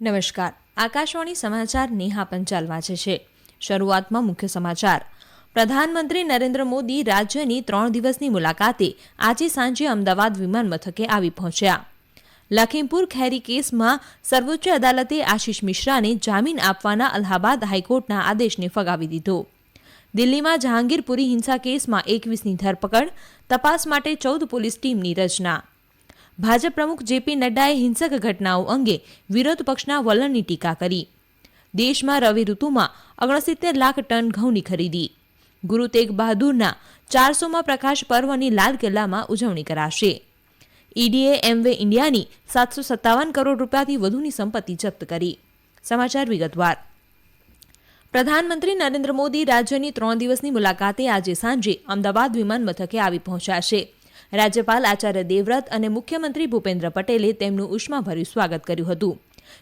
નમસ્કાર. આકાશવાણી સમાચાર નેહા પંચાલ વાંચે છે. શરૂઆતમાં મુખ્ય સમાચાર. પ્રધાનમંત્રી નરેન્દ્ર મોદી રાજ્યની 3 દિવસની મુલાકાતે આજે સાંજે અમદાવાદ વિમાન મથકે આવી પહોંચ્યા. લખીમપુર ખેરી કેસમાં સર્વોચ્ચ અદાલતે આશિષ મિશ્રાને જામીન આપવાના અલ્હાબાદ હાઈકોર્ટના આદેશને ફગાવી દીધો. દિલ્હીમાં જહાંગીરપુરી હિંસા કેસમાં 21ની ધરપકડ, તપાસ માટે 14 પોલીસ ટીમની રચના. ભાજપ પ્રમુખ જેપી નડ્ડાએ હિંસક ઘટનાઓ અંગે વિરોધ પક્ષના વલણની ટીકા કરી. દેશમાં રવિ ઋતુમાં 69 લાખ ટન ઘઉંની ખરીદી. ગુરુ તેગ બહાદુરના 400મા પ્રકાશ પર્વની લાલ કિલ્લામાં ઉજવણી કરાશે. ઈડીએ એમવે ઇન્ડિયાની 757 કરોડ રૂપિયાથી વધુની સંપત્તિ જપ્ત કરી. સમાચાર વિગતવાર. પ્રધાનમંત્રી નરેન્દ્ર મોદી રાજ્યની 3 દિવસની મુલાકાતે આજે સાંજે અમદાવાદ વિમાન મથકે આવી પહોંચ્યા છે. રાજ્યપાલ આચાર્ય દેવવ્રત અને મુખ્યમંત્રી ભૂપેન્દ્ર પટેલે તેમનું ઉષ્માભર્યું સ્વાગત કર્યું હતું.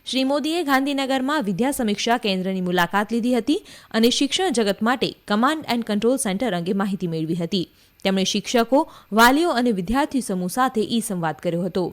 શ્રી મોદીએ ગાંધીનગરમાં વિદ્યા સમીક્ષા કેન્દ્રની મુલાકાત લીધી હતી અને શિક્ષણ જગત માટે કમાન્ડ એન્ડ કંટ્રોલ સેન્ટર અંગે માહિતી મેળવી હતી. તેમણે શિક્ષકો, વાલીઓ અને વિદ્યાર્થી સમૂહ સાથે સંવાદ કર્યો હતો.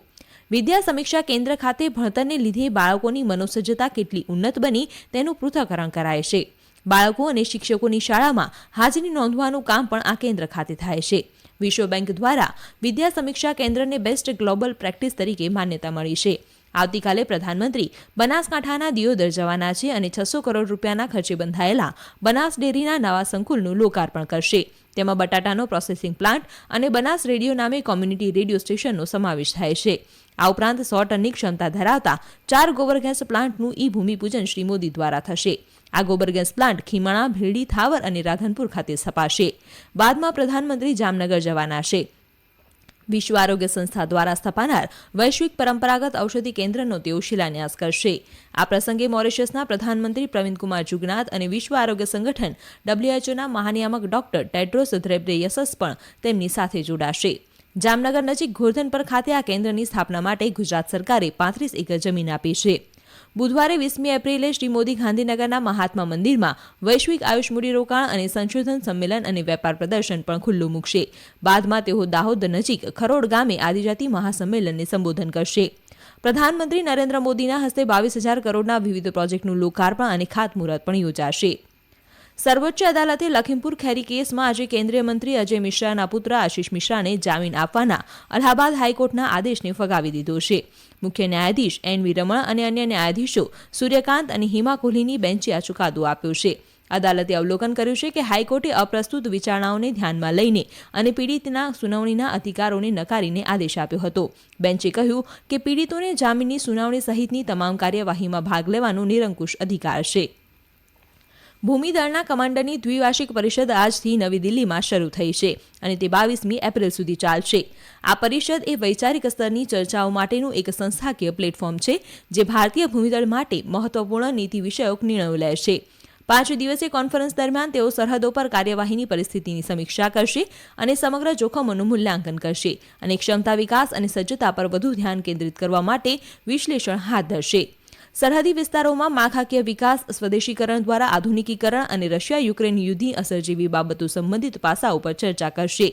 વિદ્યા સમીક્ષા કેન્દ્ર ખાતે ભણતરને લીધે બાળકોની મનોસજ્જતા કેટલી ઉન્નત બની તેનું પૃથ્થકરણ કરાય છે. બાળકો અને શિક્ષકોની શાળામાં હાજરી નોંધવાનું કામ પણ આ કેન્દ્ર ખાતે થાય છે. વિશ્વ બેંક દ્વારા વિદ્યા સમીક્ષા કેન્દ્રને બેસ્ટ ગ્લોબલ પ્રેક્ટિસ તરીકે માન્યતા મળી છે. આવતીકાલે પ્રધાનમંત્રી બનાસકાંઠાના દિયોદર જવાના છે અને 600 કરોડ રૂપિયાના ખર્ચે બંધાયેલા બનાસ ડેરીના નવા સંકુલનું લોકાર્પણ કરશે. તેમાં બટાટાનો પ્રોસેસિંગ પ્લાન્ટ અને બનાસ રેડિયો નામે કોમ્યુનિટી રેડિયો સ્ટેશનનો સમાવેશ થાય છે. આ ઉપરાંત 100 ટનની ક્ષમતા ધરાવતા 4 ગોબર ગેસ પ્લાન્ટનું ભૂમિપૂજન શ્રી મોદી દ્વારા થશે. આ ગોબર ગેસ પ્લાન્ટ ખીમણા, ભીલડી, થાવર અને રાધનપુર ખાતે સ્થપાશે. બાદમાં પ્રધાનમંત્રી જામનગર જવાના છે. વિશ્વ આરોગ્ય સંસ્થા દ્વારા સ્થપાનાર વૈશ્વિક પરંપરાગત ઔષધિ કેન્દ્રનો તેઓ શિલાન્યાસ કરશે. આ પ્રસંગે મોરિશસના પ્રધાનમંત્રી પ્રવિંદકુમાર જુગનાથ અને વિશ્વ આરોગ્ય સંગઠન WHOના મહાનિયામક ડોક્ટર ટેડ્રોસ ઘેબ્રેયસસ પણ તેમની સાથે જોડાશે. જામનગર નજીક ઘોરધનપર ખાતે આ કેન્દ્રની સ્થાપના માટે ગુજરાત સરકારે 35 એકર જમીન આપી છે. બુધવારે 20મી એપ્રિલે શ્રી મોદી ગાંધીનગરના મહાત્મા મંદિરમાં વૈશ્વિક આયુષ મૂડીરોકાણ અને સંશોધન સંમેલન અને વેપાર પ્રદર્શન પણ ખુલ્લું મૂકશે. બાદમાં તેઓ દાહોદ નજીક ખરોડ ગામે આદિજાતિ મહાસંમેલનને સંબોધન કરશે. પ્રધાનમંત્રી નરેન્દ્ર મોદીના હસ્તે 22,000 કરોડના વિવિધ પ્રોજેક્ટનું લોકાર્પણ અને ખાતમુહૂર્ત પણ યોજાશે. સર્વોચ્ચ અદાલતે લખીમપુર ખેરી કેસમાં આજે કેન્દ્રીય મંત્રી અજય મિશ્રાના પુત્ર આશિષ મિશ્રાને જામીન આપવાના અલ્હાબાદ હાઈકોર્ટના આદેશને ફગાવી દીધો છે. મુખ્ય ન્યાયાધીશ એન.વી. રમણ અને અન્ય ન્યાયાધીશો સૂર્યકાંત અને હિમા કોહલીની બેન્ચે આ ચુકાદો આપ્યો છે. અદાલતે અવલોકન કર્યું છે કે હાઈકોર્ટે અપ્રસ્તુત વિચારણાઓને ધ્યાનમાં લઈને અને પીડિતના સુનાવણીના અધિકારોને નકારીને આદેશ આપ્યો હતો. બેન્ચે કહ્યું કે પીડિતોને જામીનની સુનાવણી સહિતની તમામ કાર્યવાહીમાં ભાગ લેવાનો નિરંકુશ અધિકાર છે. ભૂમિદળના કમાન્ડરની દ્વિવાર્ષિક પરિષદ આજથી નવી દિલ્હીમાં શરૂ થઈ છે અને તે 22મી એપ્રિલ સુધી ચાલશે. આ પરિષદ એ વૈચારિક સ્તરની ચર્ચાઓ માટેનું એક સંસ્થાકીય પ્લેટફોર્મ છે જે ભારતીય ભૂમિદળ માટે મહત્વપૂર્ણ નીતિ વિષયક નિર્ણયો લે છે. 5 દિવસીય કોન્ફરન્સ દરમિયાન તેઓ સરહદો પર કાર્યવાહીની પરિસ્થિતિની સમીક્ષા કરશે અને સમગ્ર જોખમોનું મૂલ્યાંકન કરશે અને ક્ષમતા વિકાસ અને સજ્જતા પર વધુ ધ્યાન કેન્દ્રિત કરવા માટે વિશ્લેષણ હાથ ધરશે. સરહદી વિસ્તારોમાં માળખાકીય વિકાસ, સ્વદેશીકરણ દ્વારા આધુનિકીકરણ અને રશિયા-યુક્રેન યુદ્ધની અસર જેવી બાબતો સંબંધિત પાસાઓ પર ચર્ચા કરશે.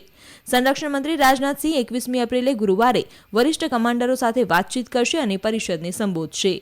સંરક્ષણ મંત્રી રાજનાથસિંહ 21મી એપ્રિલે ગુરુવારે વરિષ્ઠ કમાન્ડરો સાથે વાતચીત કરશે અને પરિષદને સંબોધશે.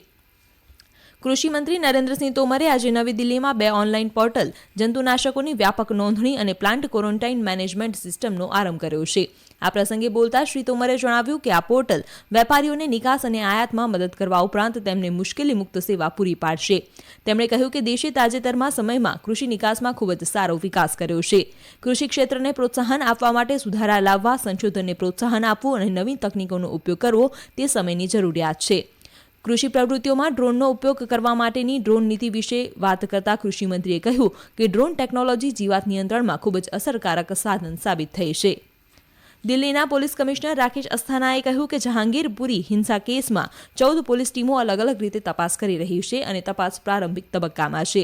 કૃષિ મંત્રી નરેન્દ્રસિંહ તોમરે આજે નવી દિલ્હીમાં 2 ઓનલાઈન પોર્ટલ જંતુનાશકોની વ્યાપક નોંધણી અને પ્લાન્ટ ક્વોરન્ટાઇન મેનેજમેન્ટ સિસ્ટમનો આરંભ કર્યો છે. આ પ્રસંગે બોલતા શ્રી તોમરે જણાવ્યું કે આ પોર્ટલ વેપારીઓને નિકાસ અને આયાતમાં મદદ કરવા ઉપરાંત તેમને મુશ્કેલી મુક્ત સેવા પૂરી પાડશે. તેમણે કહ્યું કે દેશે તાજેતરમાં સમયમાં કૃષિ નિકાસમાં ખૂબ જ સારો વિકાસ કર્યો છે. કૃષિ ક્ષેત્રને પ્રોત્સાહન આપવા માટે સુધારા લાવવા, સંશોધનને પ્રોત્સાહન આપવું અને નવીન તકનીકોનો ઉપયોગ કરવો તે સમયની જરૂરિયાત છે. કૃષિ પ્રવૃત્તિઓમાં ડ્રોનનો ઉપયોગ કરવા માટેની ડ્રોન નીતિ વિશે વાત કરતા કૃષિમંત્રીએ કહ્યું કે ડ્રોન ટેકનોલોજી જીવાત નિયંત્રણમાં ખૂબ જ અસરકારક સાધન સાબિત થઈ છે. દિલ્હીના પોલીસ કમિશનર રાકેશ અસ્થાનાએ કહ્યું કે જહાંગીરપુરી હિંસા કેસમાં 14 પોલીસ ટીમો અલગ અલગ રીતે તપાસ કરી રહી છે અને તપાસ પ્રારંભિક તબક્કામાં છે.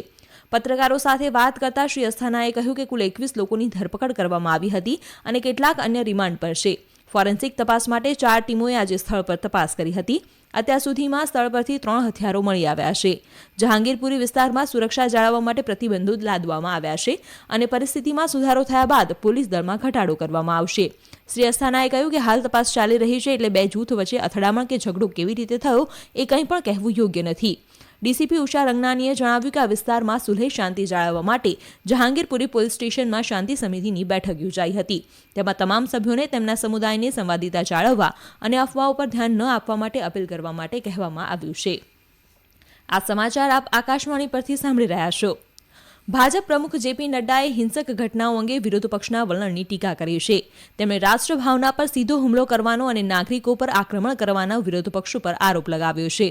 પત્રકારો સાથે વાત કરતા શ્રી અસ્થાનાએ કહ્યું કે કુલ 21 લોકોની ધરપકડ કરવામાં આવી હતી અને કેટલાક અન્ય રિમાન્ડ પર છે. ફોરેન્સિક તપાસ માટે 4 ટીમોએ આજે સ્થળ પર તપાસ કરી હતી. અત્યાર સુધીમાં સ્થળ પરથી 3 હથિયારો મળી આવ્યા છે. જહાંગીરપુરી વિસ્તારમાં સુરક્ષા જાળવવા માટે પ્રતિબંધો લાદવામાં આવ્યા છે અને પરિસ્થિતિમાં સુધારો થયા બાદ પોલીસ દળમાં ઘટાડો કરવામાં આવશે. શ્રી અસ્થાનાએ કહ્યું કે હાલ તપાસ ચાલી રહી છે, એટલે 2 જૂથ વચ્ચે અથડામણ કે ઝઘડો કેવી રીતે થયો એ કંઈ પણ કહેવું યોગ્ય નથી. ડીસીપી ઉષા રંગનાનીએ જણાવ્યું કે આ વિસ્તારમાં સુલેહ શાંતિ જાળવવા માટે જહાંગીરપુરી પોલીસ સ્ટેશનમાં શાંતિ સમિતિની બેઠક યોજાઈ હતી. તેમાં તમામ સભ્યોને તેમના સમુદાયને સંવાદિતા જાળવવા અને અફવાઓ પર ધ્યાન ન આપવા માટે અપીલ કરવા માટે કહેવામાં આવ્યું છે. આ સમાચાર આપ આકાશવાણી પરથી સાંભળી રહ્યા છો. ભાજપ પ્રમુખ જેપી નડ્ડાએ હિંસક ઘટનાઓ અંગે વિરોધ પક્ષના વલણની ટીકા કરી છે. તેમણે રાષ્ટ્રભાવના પર સીધો હુમલો કરવાનો અને નાગરિકો પર આક્રમણ કરવાનો વિરોધ પક્ષો પર આરોપ લગાવ્યો છે.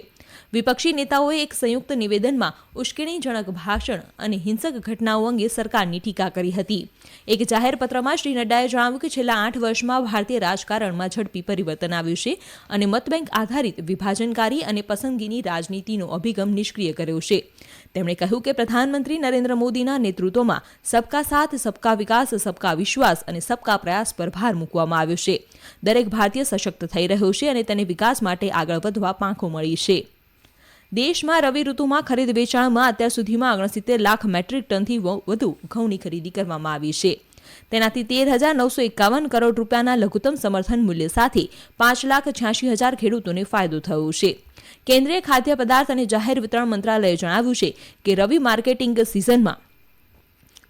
વિપક્ષી નેતાઓએ એક સંયુક્ત નિવેદનમાં ઉશ્કેરણીજનક ભાષણ અને હિંસક ઘટનાઓ અંગે સરકારની ટીકા કરી હતી. એક જાહેર પત્રમાં શ્રી નડ્ડાએ જણાવ્યું કે છેલ્લા 8 વર્ષમાં ભારતીય રાજકારણમાં ઝડપી પરિવર્તન આવ્યું છે અને મતબેંક આધારિત વિભાજનકારી અને પસંદગીની રાજનીતિનો અભિગમ નિષ્ક્રિય કર્યો છે. તેમણે કહ્યું કે પ્રધાનમંત્રી નરેન્દ્ર મોદીના નેતૃત્વમાં સબકા સાથ, સબકા વિકાસ, સબકા વિશ્વાસ અને સબકા પ્રયાસ પર ભાર મૂકવામાં આવ્યો છે. દરેક ભારતીય સશક્ત થઈ રહ્યો છે અને તેને વિકાસ માટે આગળ વધવા પાંખો મળી છે. દેશમાં રવિ ઋતુમાં ખરીદ વેચાણમાં અત્યાર સુધીમાં 69 લાખ મેટ્રિક ટનથી વધુ ઘઉંની ખરીદી કરવામાં આવી છે. તેનાથી 13,951 કરોડ રૂપિયાના લઘુત્તમ સમર્થન મૂલ્ય સાથે 5,86,000 ખેડૂતોને ફાયદો થયો છે. કેન્દ્રીય ખાદ્ય પદાર્થ અને જાહેર વિતરણ મંત્રાલયે જણાવ્યું છે કે રવિ માર્કેટિંગ સિઝનમાં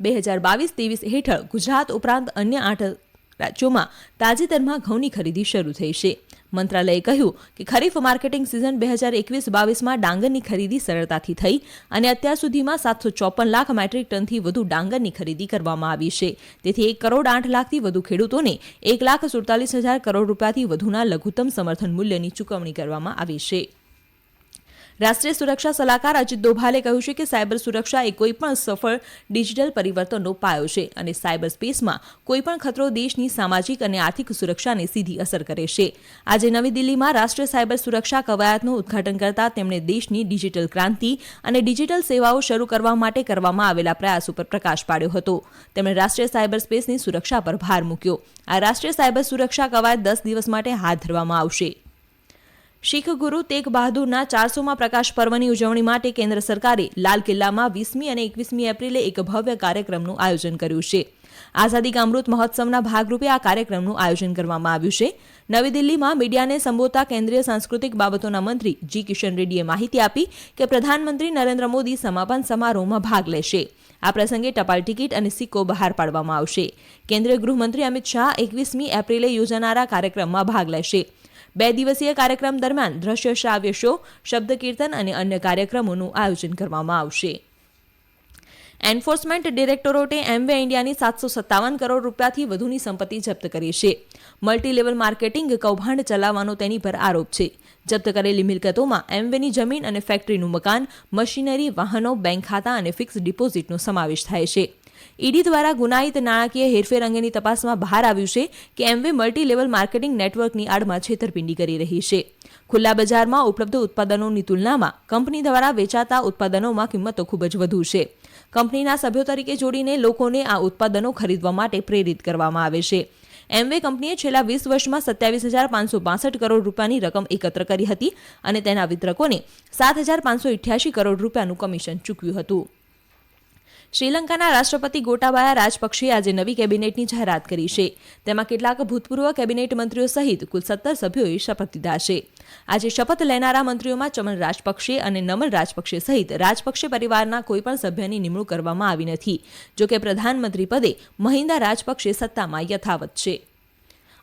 2022-23 હેઠળ ગુજરાત ઉપરાંત અન્ય 8 રાજ્યોમાં તાજેતરમાં ઘઉંની ખરીદી શરૂ થઈ છે. મંત્રાલયે કહ્યું કે ખરીફ માર્કેટિંગ સિઝન 2021-22માં ડાંગરની ખરીદી સરળતાથી થઈ અને અત્યાર સુધીમાં 754 લાખ મેટ્રિક ટનથી વધુ ડાંગરની ખરીદી કરવામાં આવી છે. તેથી 1 કરોડ 8 લાખથી વધુ ખેડૂતોને 1,47,000 કરોડ રૂપિયાથી વધુના લઘુત્તમ સમર્થન મૂલ્યની ચૂકવણી કરવામાં આવી છે. રાષ્ટ્રીય સુરક્ષા સલાહકાર અજીત દોભાલે કહ્યું છે કે સાયબર સુરક્ષા એ કોઈપણ સફળ ડિજિટલ પરિવર્તનનો પાયો છે અને સાયબર સ્પેસમાં કોઈપણ ખતરો દેશની સામાજિક અને આર્થિક સુરક્ષાને સીધી અસર કરે છે. આજે નવી દિલ્હીમાં રાષ્ટ્રીય સાયબર સુરક્ષા કવાયતનું ઉદ્ઘાટન કરતા તેમણે દેશની ડિજિટલ ક્રાંતિ અને ડિજિટલ સેવાઓ શરૂ કરવા માટે કરવામાં આવેલા પ્રયાસો પર પ્રકાશ પાડ્યો હતો. તેમણે રાષ્ટ્રીય સાયબર સ્પેસની સુરક્ષા પર ભાર મૂક્યો. આ રાષ્ટ્રીય સાયબર સુરક્ષા કવાયત 10 દિવસ માટે હાથ ધરવામાં આવશે. શીખ ગુરુ તેગ બહાદુરના 400મા પ્રકાશ પર્વની ઉજવણી માટે કેન્દ્ર સરકારે લાલ કિલ્લામાં 20મી અને 21મી એપ્રિલે એક ભવ્ય કાર્યક્રમનું આયોજન કર્યું છે. આઝાદી કા અમૃત મહોત્સવના ભાગરૂપે આ કાર્યક્રમનું આયોજન કરવામાં આવ્યું છે. નવી દિલ્હીમાં મીડિયાને સંબોધતા કેન્દ્રીય સાંસ્કૃતિક બાબતોના મંત્રી જી કિશન રેડ્ડીએ માહિતી આપી કે પ્રધાનમંત્રી નરેન્દ્ર મોદી સમાપન સમારોહમાં ભાગ લેશે. આ પ્રસંગે ટપાલ ટિકિટ અને સિક્કો બહાર પાડવામાં આવશે. કેન્દ્રીય ગૃહમંત્રી અમિત શાહ 21મી એપ્રિલે યોજાનારા કાર્યક્રમમાં ભાગ લેશે. 2 દિવસીય કાર્યક્રમ દરમિયાન દ્રશ્ય શ્રાવ્ય શો, શબ્દ કીર્તન અને અન્ય કાર્યક્રમોનું આયોજન કરવામાં આવશે. એન્ફોર્સમેન્ટ ડિરેક્ટોરેટે એમવે ઇન્ડિયાની 757 કરોડ રૂપિયાથી વધુની સંપત્તિ જપ્ત કરી છે. મલ્ટી લેવલ માર્કેટિંગ કૌભાંડ ચલાવવાનો તેની પર આરોપ છે. જપ્ત કરેલી મિલકતોમાં એમવેની જમીન અને ફેક્ટરીનું મકાન, મશીનરી, વાહનો, બેંક ખાતા અને ફિક્સ ડિપોઝિટનો સમાવેશ થાય છે. ઈડી દ્વારા ગુનાહિત નાણાકીય હેરફેર અંગેની તપાસમાં બહાર આવ્યું છે કે એમવે મલ્ટી લેવલ માર્કેટિંગ નેટવર્કની આડમાં છેતરપિંડી કરી રહી છે. ખુલ્લા બજારમાં ઉપલબ્ધ ઉત્પાદનોની તુલનામાં કંપની દ્વારા વેચાતા ઉત્પાદનોમાં કિંમતો ખૂબ જ વધુ છે. કંપનીના સભ્યો તરીકે જોડીને લોકોને આ ઉત્પાદનો ખરીદવા માટે પ્રેરિત કરવામાં આવે છે. એમવે કંપનીએ છેલ્લા 20 વર્ષમાં 27,562 કરોડ રૂપિયાની રકમ એકત્ર કરી હતી અને તેના વિતરકોને 7,588 કરોડ રૂપિયાનું કમિશન ચૂકવ્યું હતું. શ્રીલંકાના રાષ્ટ્રપતિ ગોટાબાયા રાજપક્ષે આજે નવી કેબિનેટની જાહેરાત કરી છે. તેમાં કેટલાક ભૂતપૂર્વ કેબિનેટ મંત્રીઓ સહિત કુલ 17 સભ્યોએ શપથ લીધા છે. આજે શપથ લેનારા મંત્રીઓમાં ચમન રાજપક્ષે અને નમલ રાજપક્ષે સહિત રાજપક્ષે પરિવારના કોઈપણ સભ્યની નિમણૂક કરવામાં આવી નથી. જોકે પ્રધાનમંત્રી પદે મહિન્દા રાજપક્ષે સત્તામાં યથાવત છે.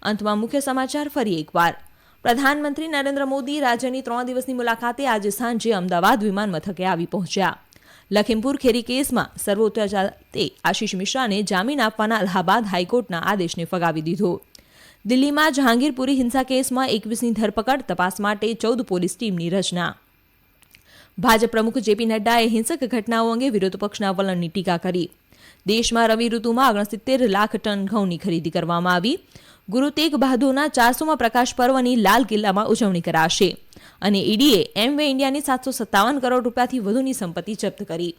અંતમાં મુખ્ય સમાચાર ફરી એકવાર. પ્રધાનમંત્રી નરેન્દ્ર મોદી રાજ્યની 3 દિવસની મુલાકાતે આજે સાંજે અમદાવાદ વિમાન મથકે આવી પહોંચ્યા. લખીમપુર ખેરી કેસમાં સર્વોચ્ચ અદાલતે આશિષ મિશ્રાને જામીન આપવાના અલ્હાબાદ હાઈકોર્ટના આદેશને ફગાવી દીધો. દિલ્હીમાં જહાંગીરપુરી હિંસા કેસમાં 21ની ધરપકડ, તપાસ માટે 14 પોલીસ ટીમની રચના. ભાજપ પ્રમુખ જેપી નડ્ડાએ હિંસક ઘટનાઓ અંગે વિરોધ પક્ષના વલણની ટીકા કરી. દેશમાં રવિ ઋતુમાં 69 લાખ ટન ઘઉંની ખરીદી કરવામાં આવી. ગુરુ તેગ બહાદુરના 400મા પ્રકાશ પર્વની લાલ કિલ્લામાં ઉજવણી કરાશે. અને ઈડીએ એમવે ઇન્ડિયાની 757 કરોડ રૂપિયાથી વધુની સંપત્તિ જપ્ત કરી.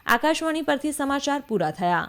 આકાશવાણી પરથી સમાચાર પૂરા થયા.